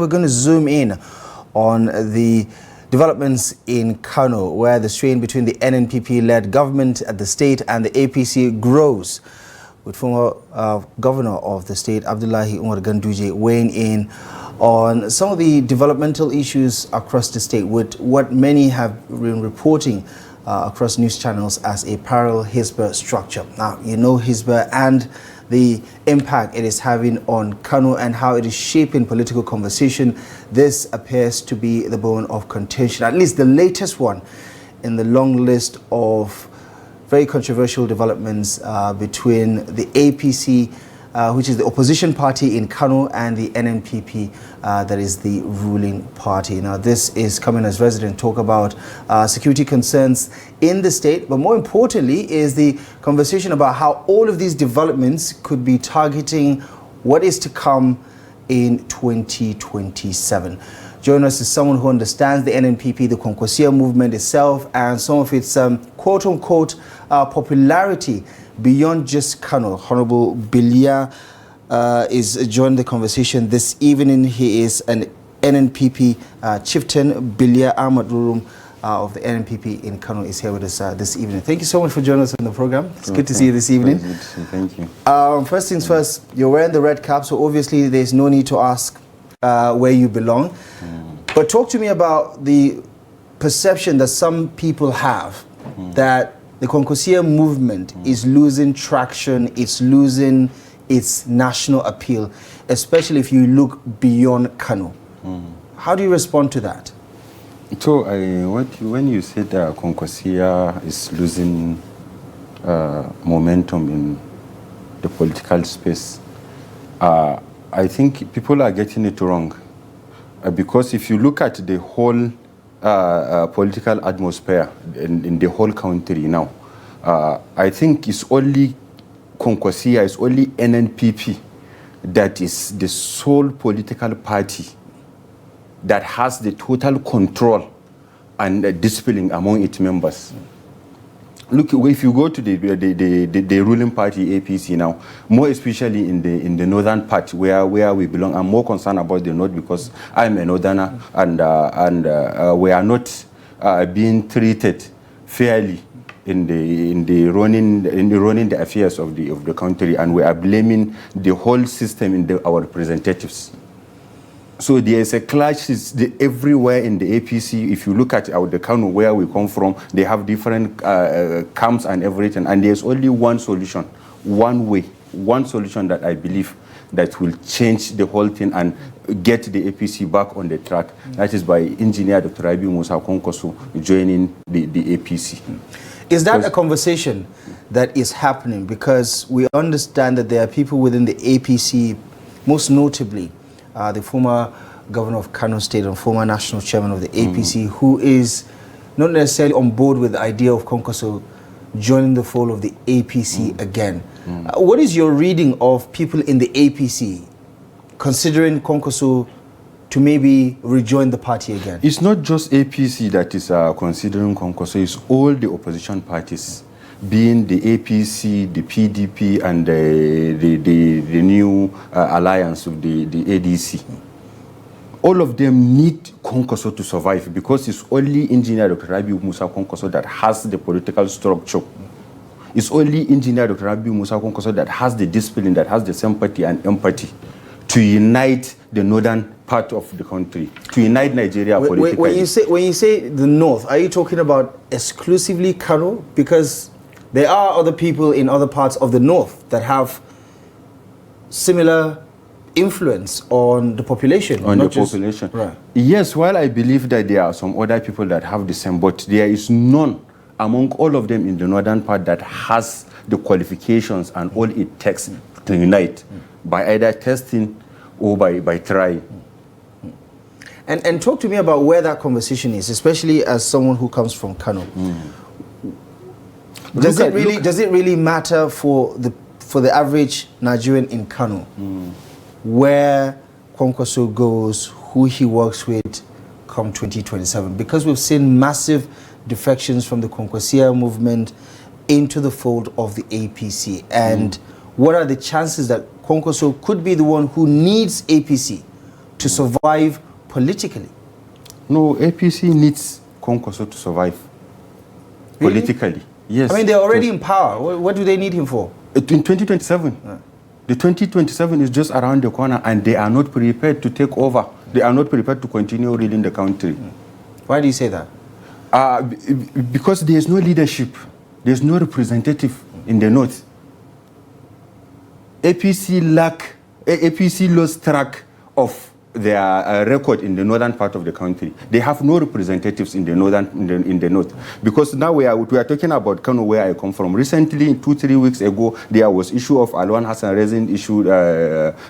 We're going to zoom in on the developments in Kano, where the strain between the NNPP-led government at the state and the APC grows, with former governor of the state, Abdullahi Ahmed Rurum, weighing in on some of the developmental issues across the state, with what many have been reporting across news channels as a parallel Hizbah structure. Now, you know Hizbah and the impact it is having on Kano and how it is shaping political conversation. This appears to be the bone of contention, at least the latest one in the long list of very controversial developments between the APC, which is the opposition party in Kano, and the NNPP, that is the ruling party. Now, this is coming as residents talk about security concerns in the state, but more importantly is the conversation about how all of these developments could be targeting what is to come in 2027. Joining us is someone who understands the NNPP, the Kwankwasiyya movement itself, and some of its quote-unquote popularity beyond just Kano. Honorable Bilya is joining the conversation this evening. He is an NNPP chieftain. Bilya Ahmed Rurum of the NNPP in Kano is here with us this evening. Thank you so much for joining us on the program. It's good to see you this evening. Thank you. First things first, you're wearing the red cap, so obviously there's no need to ask where you belong. But talk to me about the perception that some people have that the Kwankwasiyya movement is losing traction, it's losing its national appeal, especially if you look beyond Kano. How do you respond to that? So, when you said that Kwankwasiyya is losing momentum in the political space, I think people are getting it wrong. Because if you look at the whole political atmosphere in the whole country now, I think it's only Kwankwasiyya, it's only NNPP that is the sole political party that has the total control and discipline among its members. Look, if you go to the ruling party APC now, more especially in the northern part where we belong, I'm more concerned about the north because I'm a northerner, and we are not being treated fairly in running the affairs of the country, and we are blaming the whole system in our representatives. So there is a clash everywhere in the APC. If you look at the Kano where we come from, they have different camps and everything, and there's only one solution, one solution that I believe that will change the whole thing and get the APC back on the track. That is by Engineer Dr. Rabi Musa Kwankwaso joining the APC. Is that a conversation that is happening? Because we understand that there are people within the APC, most notably the former governor of Kano State and former national chairman of the APC, who is not necessarily on board with the idea of Kwankwaso joining the fold of the APC again. What is your reading of people in the APC considering Kwankwaso to maybe rejoin the party again? It's not just APC that is considering Kwankwaso, it's all the opposition parties, being the APC, the PDP, and the new alliance of the ADC. All of them need Kwankwaso to survive because it's only Engineer Dr. Rabi Musa Kwankwaso that has the political structure. It's only Engineer Dr. Rabi Musa Kwankwaso that has the discipline, that has the sympathy and empathy to unite the northern part of the country, to unite Nigeria politically. When you say the north, are you talking about exclusively Kano? Because there are other people in other parts of the north that have similar influence on the population. Right. Yes, while I believe that there are some other people that have the same, but there is none among all of them in the northern part that has the qualifications and all it takes to unite by either testing or by trying. And talk to me about where that conversation is, especially as someone who comes from Kano. Does it really matter for the average Nigerian in Kano where Kwankwaso goes, who he works with come 2027? Because we've seen massive defections from the Kwankwasiyya movement into the fold of the APC. And what are the chances that Kwankwaso could be the one who needs APC to survive politically? No, APC needs Kwankwaso to survive politically. Really? Yes. I mean, they're already in power. What do they need him for? In 2027. The 2027 is just around the corner, and they are not prepared to take over. They are not prepared to continue leading the country. Why do you say that? Because there is no leadership. There is no representative in the north. APC lost track of their record in the northern part of the country. They have no representatives in the north. Because now we are talking about Kano, where I come from. Recently, 2-3 weeks ago, there was issue of Alwan Hassan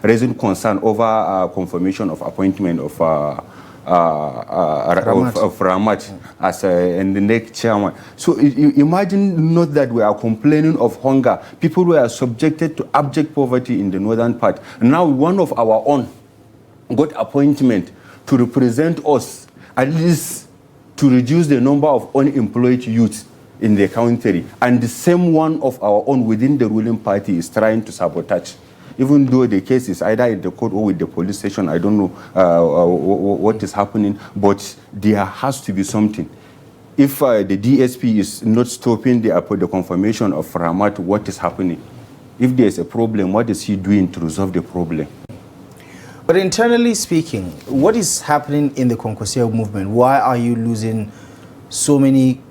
raising concern over confirmation of appointment of Ramat as the next chairman. So imagine not that we are complaining of hunger. People were subjected to abject poverty in the northern part. Now one of our own got appointment to represent us, at least to reduce the number of unemployed youth in the country. And the same one of our own within the ruling party is trying to sabotage. Even though the case is either in the court or with the police station, I don't know what is happening, but there has to be something. If the DSP is not stopping the confirmation of Ramat, what is happening? If there is a problem, what is he doing to resolve the problem? But internally speaking, what is happening in the Kwankwasiyya movement? Why are you losing so many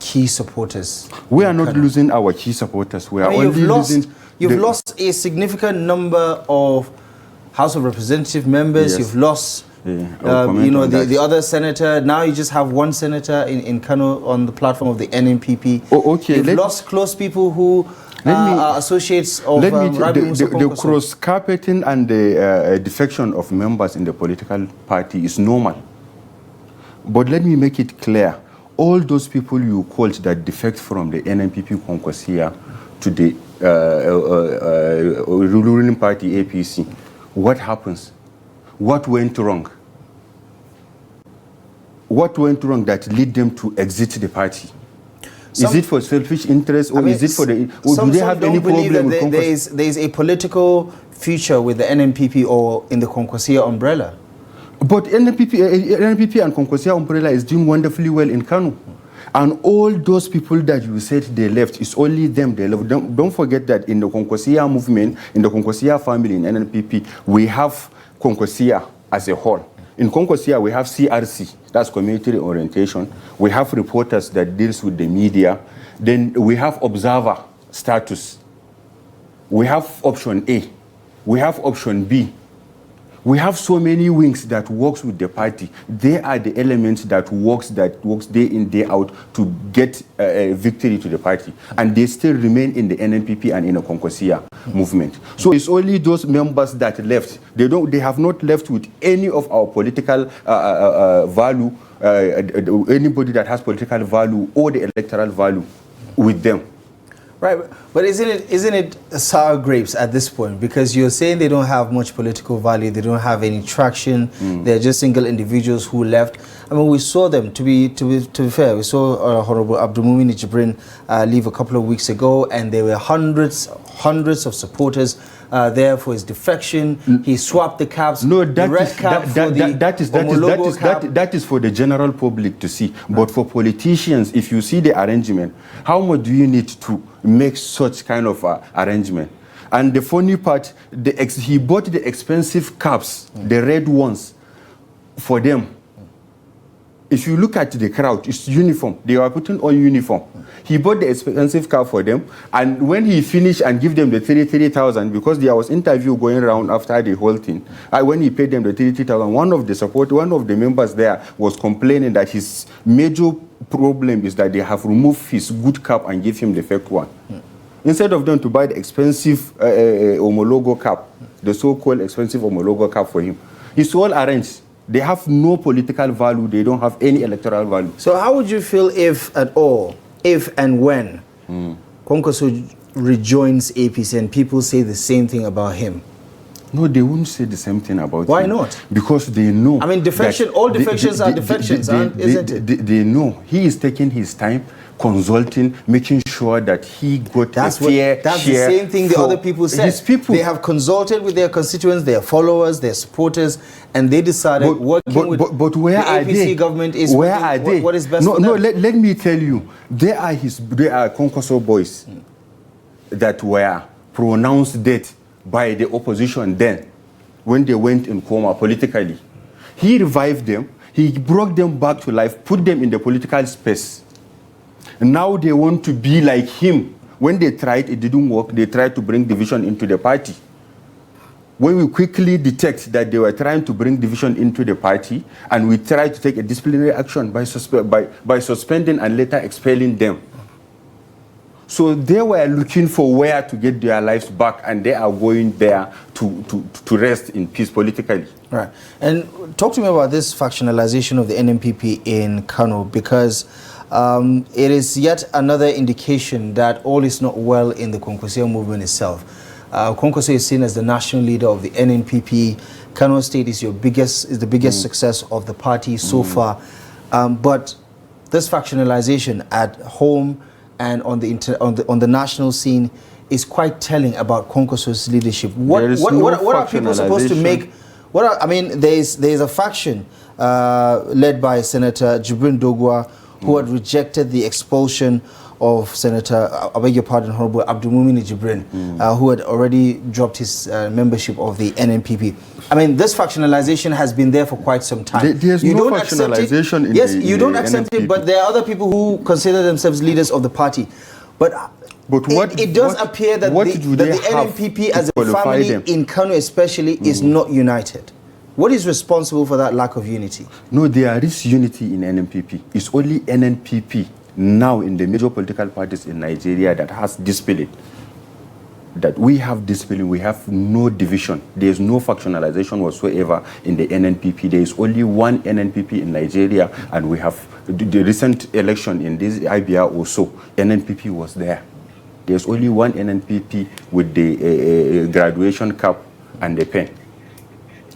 key supporters? We are not losing our key supporters. We are only losing... You've lost a significant number of House of Representative members. Yes. You've lost, the other senator. Now you just have one senator in Kano on the platform of the NNPP. Oh, okay. You've lost close people who are associates of the cross-carpeting and the defection of members in the political party is normal. But let me make it clear. All those people you called that defect from the NNPP Kwankwasiyya to the ruling party APC, what happens? What went wrong? What went wrong that led them to exit the party? Is it for selfish interest, or is it for the... Or do they have any problem with Kwankwaso? There is a political future with the NNPP or in the Kwankwasiyya umbrella. But NNPP and Kwankwasiyya umbrella is doing wonderfully well in Kano. And all those people that you said they left, it's only them they left. Don't forget that in the Kwankwasiyya movement, in the Kwankwasiyya family in NNPP, we have Kwankwasiyya as a whole. In Kwankwasiyya, we have CRC, that's community orientation. We have reporters that deals with the media. Then we have observer status. We have option A. We have option B. We have so many wings that works with the party. They are the elements that works day in, day out to get a victory to the party. And they still remain in the NNPP and in the Kwankwasiyya movement. So it's only those members that left. They have not left with any of our political value, anybody that has political value or the electoral value with them. Right, but isn't it sour grapes at this point? Because you're saying they don't have much political value, they don't have any traction, they're just single individuals who left. I mean, we saw them, to be fair, we saw Honorable Abdullahi Ahmed leave a couple of weeks ago, and there were hundreds of supporters there for his defection. He swapped the caps. No, that is for the general public to see. But for politicians, if you see the arrangement, how much do you need to make such kind of arrangement? And the funny part, he bought the expensive caps, the red ones, for them. If you look at the crowd, it's uniform. They are putting on uniform. He bought the expensive car for them, and when he finished and give them the 33,000, because there was interview going around after the whole thing, when he paid them the 33,000, one of the members there was complaining that his major problem is that they have removed his good cap and give him the fake one. Instead of them to buy the expensive homologo cap, the so-called expensive homologo cap for him. It's all arranged. They have no political value. They don't have any electoral value. So how would you feel if at all, if and when Kwankwaso rejoins APC and people say the same thing about him? No, they wouldn't say the same thing about him. Why not? Because they know. I mean, defection, all defections are defections, isn't it? They know. He is taking his time. consulting, making sure that he got That's a fair that's the share same thing the for other people said. his people. They have consulted with their constituents, their followers, their supporters, and they decided but where the are APC they? government is where are they? what is best no, for no, them. let me tell you, they are Kwankwaso boys that were pronounced dead by the opposition then when they went in coma politically. He revived them, he brought them back to life, put them in the political space. Now they want to be like him. When they tried, it didn't work. They tried to bring division into the party. When we quickly detect that they were trying to bring division into the party, and we tried to take a disciplinary action by suspending and later expelling them. So they were looking for where to get their lives back, and they are going there to rest in peace politically. Right. And talk to me about this factionalization of the NNPP in Kano, because it is yet another indication that all is not well in the Kwankwasiyya movement itself. Kwankwaso is seen as the national leader of the NNPP. Kano State is the biggest success of the party so far. But this factionalization at home and on the national scene is quite telling about Kwankwaso's leadership. What are people supposed to make? There is a faction led by Senator Jibrin Dogwa, who had rejected the expulsion of Senator, I beg your pardon, Honorable Abdulmumini Jibrin, who had already dropped his membership of the NNPP. I mean, this factionalization has been there for quite some time. There's no factionalization in yes, the you don't NNPP. accept it, but there are other people who consider themselves leaders of the party. But it does appear that the NNPP as a family in Kano especially is not united. What is responsible for that lack of unity? No, there is unity in NNPP. It's only NNPP now in the major political parties in Nigeria that has discipline. That we have discipline, we have no division. There is no factionalization whatsoever in the NNPP. There is only one NNPP in Nigeria, and we have the recent election in this IBR also, NNPP was there. There's only one NNPP with the graduation cap and the pen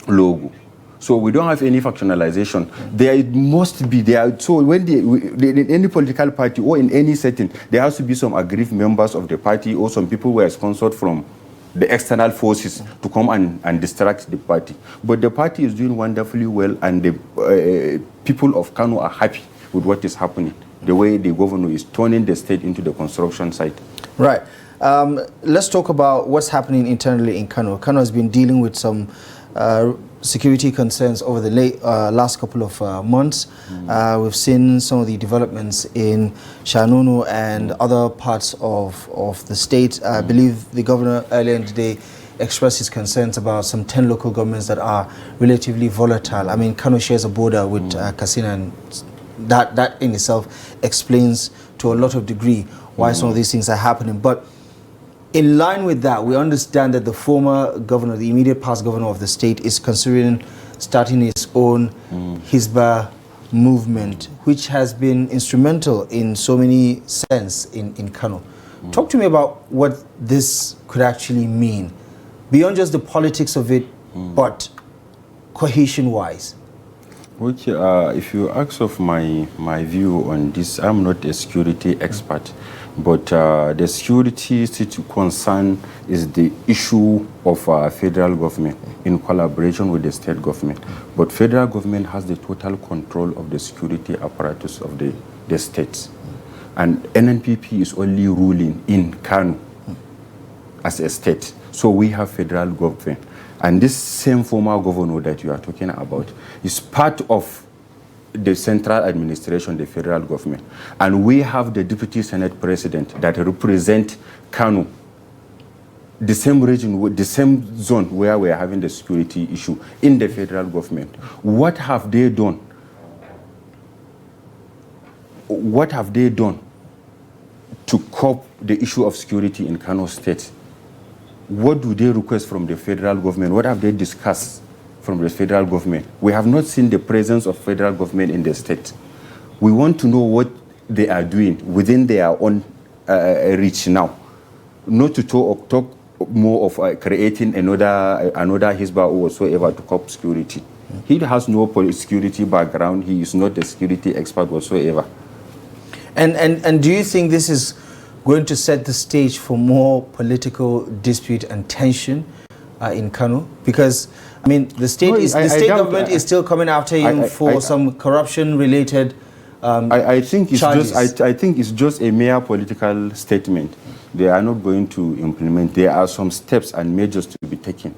logo. So we don't have any factionalization. There must be there. So when in any political party or in any setting, there has to be some aggrieved members of the party, or some people who are sponsored from the external forces to come and distract the party. But the party is doing wonderfully well, and the people of Kano are happy with what is happening, the way the governor is turning the state into the construction site. Right. Let's talk about what's happening internally in Kano. Kano has been dealing with some security concerns over the last couple of months. We've seen some of the developments in Shanunu and other parts of the state. I believe the governor earlier in the day expressed his concerns about some 10 local governments that are relatively volatile. I mean, Kano shares a border with Katsina, and that in itself explains to a lot of degree why some of these things are happening. But in line with that, we understand that the former governor, the immediate past governor of the state, is considering starting his own Hizbah movement, which has been instrumental in so many sense in Kano. Talk to me about what this could actually mean, beyond just the politics of it, but cohesion-wise. Okay, if you ask of my view on this, I'm not a security expert. But the security concern is the issue of federal government in collaboration with the state government. But federal government has the total control of the security apparatus of the states. And NNPP is only ruling in Kano as a state. So we have federal government. And this same former governor that you are talking about is part of the central administration, the federal government. And we have the deputy senate president that represent Kano, the same region, the same zone where we are having the security issue in the federal government. What have they done? What have they done to cope the issue of security in Kano State? What do they request from the federal government? What have they discussed from the federal government? We have not seen the presence of federal government in the state. We want to know what they are doing within their own reach now, not to talk more of creating another Hizbah or whatsoever to cope security. He has no security background. He is not a security expert whatsoever. And do you think this is going to set the stage for more political dispute and tension in Kano? Because I mean, the state government is still coming after him for some corruption-related I think it's charges. I think it's just a mere political statement. They are not going to implement. There are some steps and measures to be taken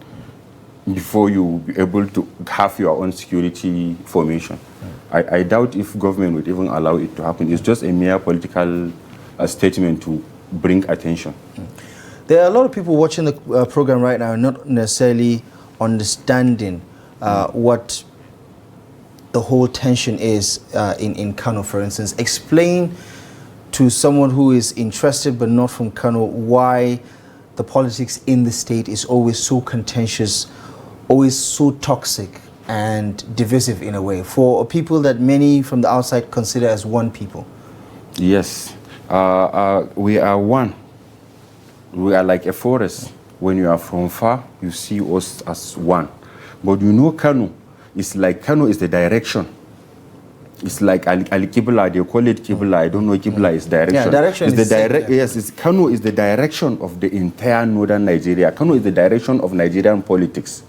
before you will be able to have your own security formation. I doubt if government would even allow it to happen. It's just a mere political statement to bring attention. There are a lot of people watching the program right now not necessarily understanding what the whole tension is in Kano, for instance. Explain to someone who is interested but not from Kano why the politics in the state is always so contentious, always so toxic and divisive in a way, for people that many from the outside consider as one people. Yes, we are one. We are like a forest. When you are from far, you see us as one. But you know Kano is the direction. It's like Al-Qibla, they call it Qibla. I don't know, Qibla is direction. Yeah, direction is yes, Kano is the direction of the entire northern Nigeria. Kano is the direction of Nigerian politics.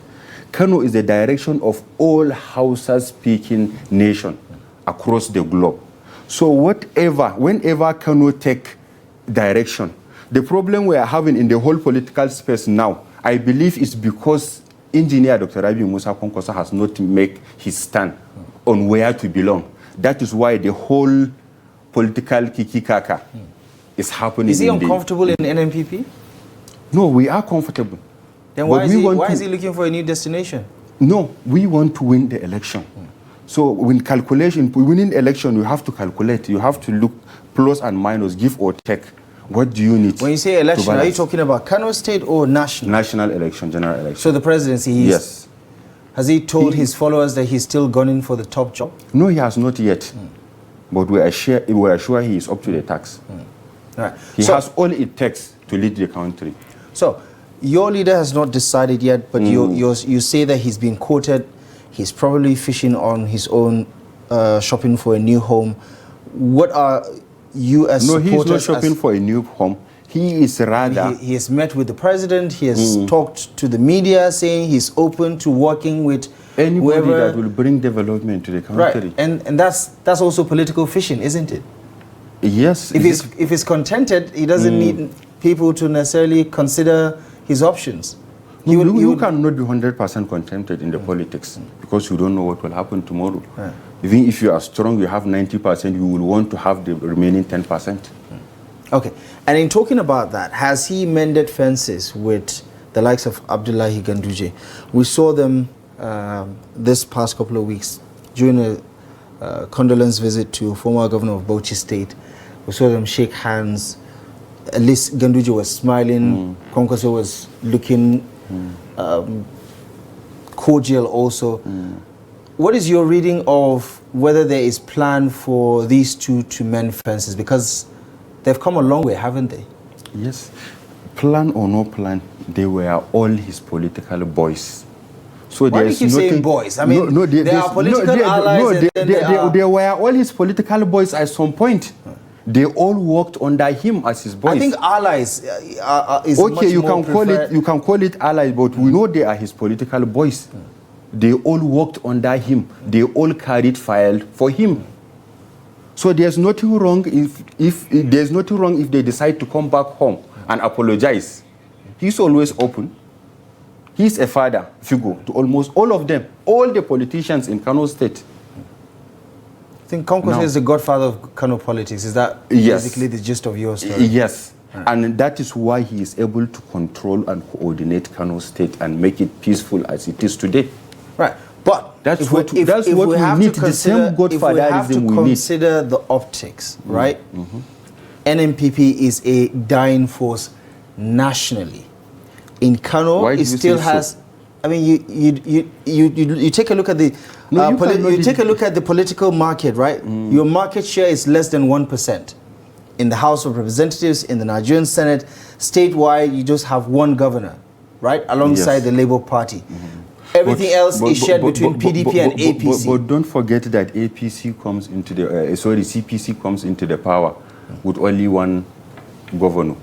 Kano is the direction of all Hausa-speaking nation across the globe. So whenever Kano take direction, the problem we are having in the whole political space now, I believe is because engineer Dr. Rabi Musa Kwankwaso has not made his stand on where to belong. That is why the whole political kiki-kaka is happening. Is he uncomfortable in NNPP? No, we are comfortable. Then why is he looking for a new destination? No, we want to win the election. So winning election, you have to calculate. You have to look plus and minus, give or take. What do you need? When you say election, are you talking about Kano State or national? National election, general election. So the presidency, yes. Has he told his followers that he's still gunning for the top job? No, he has not yet. But we are sure he is up to the task. Right. He has all it takes to lead the country. So your leader has not decided yet, but you say that he's been quoted. He's probably fishing on his own, shopping for a new home. What are you as supporters? No, he's not shopping for a new home. He is rather... He has met with the president. He has talked to the media saying he's open to working with anybody whoever, that will bring development to the country. Right. And that's also political fishing, isn't it? Yes. If he's contented, he doesn't need people to necessarily consider his options. You cannot be 100% contented in the politics because you don't know what will happen tomorrow. Right. Even if you are strong, you have 90%, you will want to have the remaining 10%. Okay. And in talking about that, has he mended fences with the likes of Abdullahi Ganduje? We saw them this past couple of weeks during a condolence visit to former governor of Bauchi State. We saw them shake hands. At least Ganduje was smiling. Kwankwaso was looking cordial also. What is your reading of whether there is plan for these two to mend fences? Because they've come a long way, haven't they? Yes. Plan or no plan, they were all his political boys. So why do you keep saying boys? I mean, they are political allies. They were all his political boys at some point. They all worked under him as his boys. I think allies is okay. Much You more can call it allies, but we know they are his political boys. They all worked under him. They all carried file for him. So there's nothing wrong if they decide to come back home and apologize. He's always open. He's a father figure to almost all of them, all the politicians in Kano State. I think Kwankwaso is the godfather of Kano politics. Is that basically the gist of your story? Yes. Right. And that is why he is able to control and coordinate Kano State and make it peaceful as it is today. Right. But that's what we need. The same godfatherism we need. Consider the optics, right? NNPP is a dying force nationally. In Kano, it still has... So? I mean, you take a look at the you take a look at the political market, right? Your market share is less than 1% in the House of Representatives, in the Nigerian Senate. Statewide, you just have one governor, right, alongside the Labour Party. Everything else is shared between PDP and APC. But don't forget that APC comes into the, CPC comes into the power with only one governor.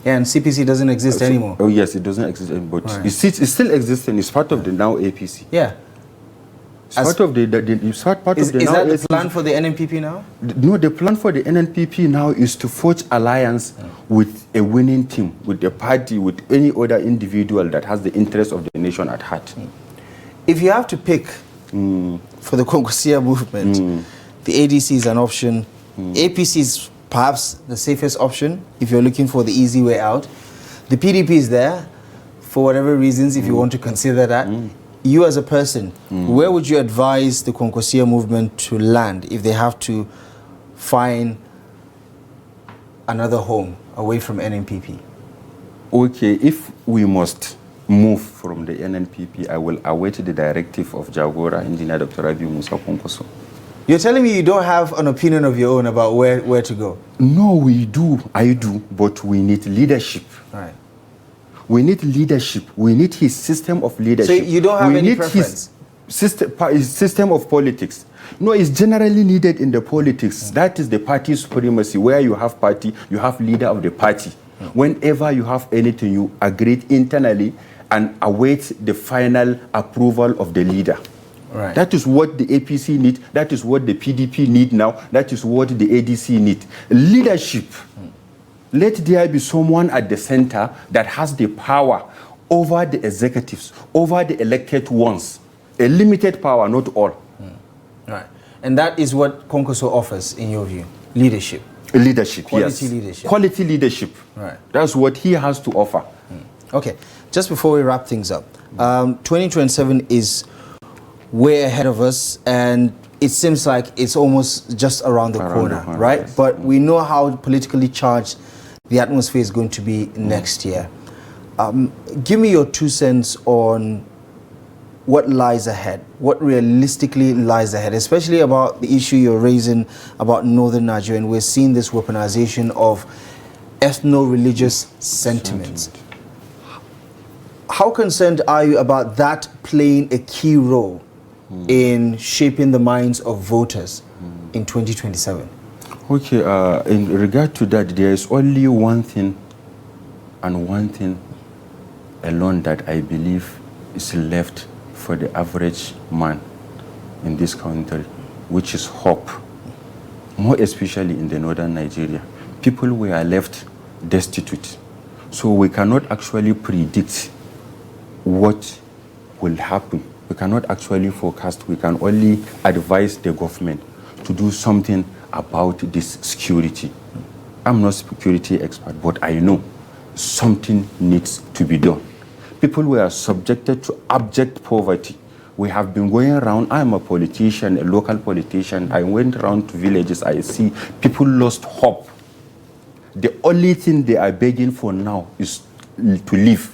Yeah, and CPC doesn't exist anymore. Oh yes, it doesn't exist, but it's still existing. It's part of the now APC. Yeah. It's part of the is that the plan for the NNPP now? No, the plan for the NNPP now is to forge alliance with a winning team, with a party, with any other individual that has the interest of the nation at heart. If you have to pick for the Kwankwasiyya movement, the ADC is an option. APC is perhaps the safest option if you're looking for the easy way out. The PDP is there for whatever reasons, if you want to consider that. You as a person, where would you advise the Kwankwasiyya movement to land if they have to find another home away from NNPP? Okay, if we must move from the NNPP, I will await the directive of Jagora, Engineer Dr. Rabi Musa Kwankwaso. You're telling me you don't have an opinion of your own about where to go? No, we do. I do. But we need leadership. Right. We need leadership. We need his system of leadership. So you don't have any preference? His system of politics. No, it's generally needed in the politics. That is the party supremacy. Where you have party, you have leader of the party. Whenever you have anything, you agree internally and await the final approval of the leader. Right. That is what the APC need. That is what the PDP need now. That is what the ADC need. Leadership. Let there be someone at the center that has the power over the executives, over the elected ones. A limited power, not all. Right. And that is what Kwankwaso offers, in your view? Leadership? Leadership, Quality yes. leadership. Quality leadership. Right. That's what he has to offer. Okay. Just before we wrap things up, 2027 is way ahead of us, and it seems like it's almost just around the corner, right? Yes. But we know how politically charged the atmosphere is going to be next year. Give me your 2 cents on what lies ahead, what realistically lies ahead, especially about the issue you're raising about northern Nigeria. And we're seeing this weaponization of ethno-religious sentiments. How concerned are you about that playing a key role in shaping the minds of voters in 2027? Okay, in regard to that, there is only one thing and one thing alone that I believe is left for the average man in this country, which is hope, more especially in the northern Nigeria. People were left destitute, so we cannot actually predict what will happen. We cannot actually forecast. We can only advise the government to do something about this security. I'm not a security expert, but I know something needs to be done. People were subjected to abject poverty. We have been going around. I'm a politician, a local politician. I went around to villages. I see people lost hope. The only thing they are begging for now is to live.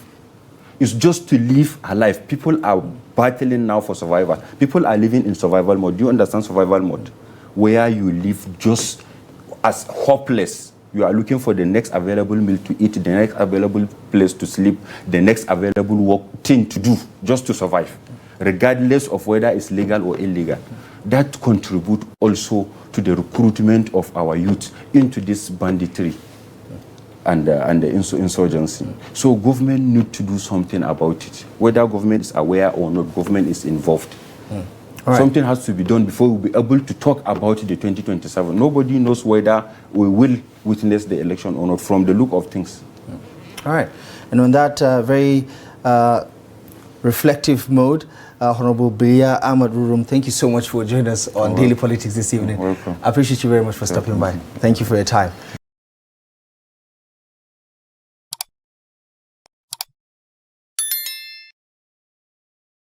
It's just to live alive. People are battling now for survival. People are living in survival mode. Do you understand survival mode? Where you live just as hopeless. You are looking for the next available meal to eat, the next available place to sleep, the next available work thing to do just to survive, regardless of whether it's legal or illegal. That contributes also to the recruitment of our youth into this banditry and the insurgency. So government need to do something about it. Whether government is aware or not, government is involved. Right. Something has to be done before we'll be able to talk about the 2027. Nobody knows whether we will witness the election or not from the look of things. All right. And on that very reflective mode, Honorable Bilya Ahmed Rurum, thank you so much for joining us on Daily Politics this evening. Welcome. I appreciate you very much for stopping by. Thank you for your time.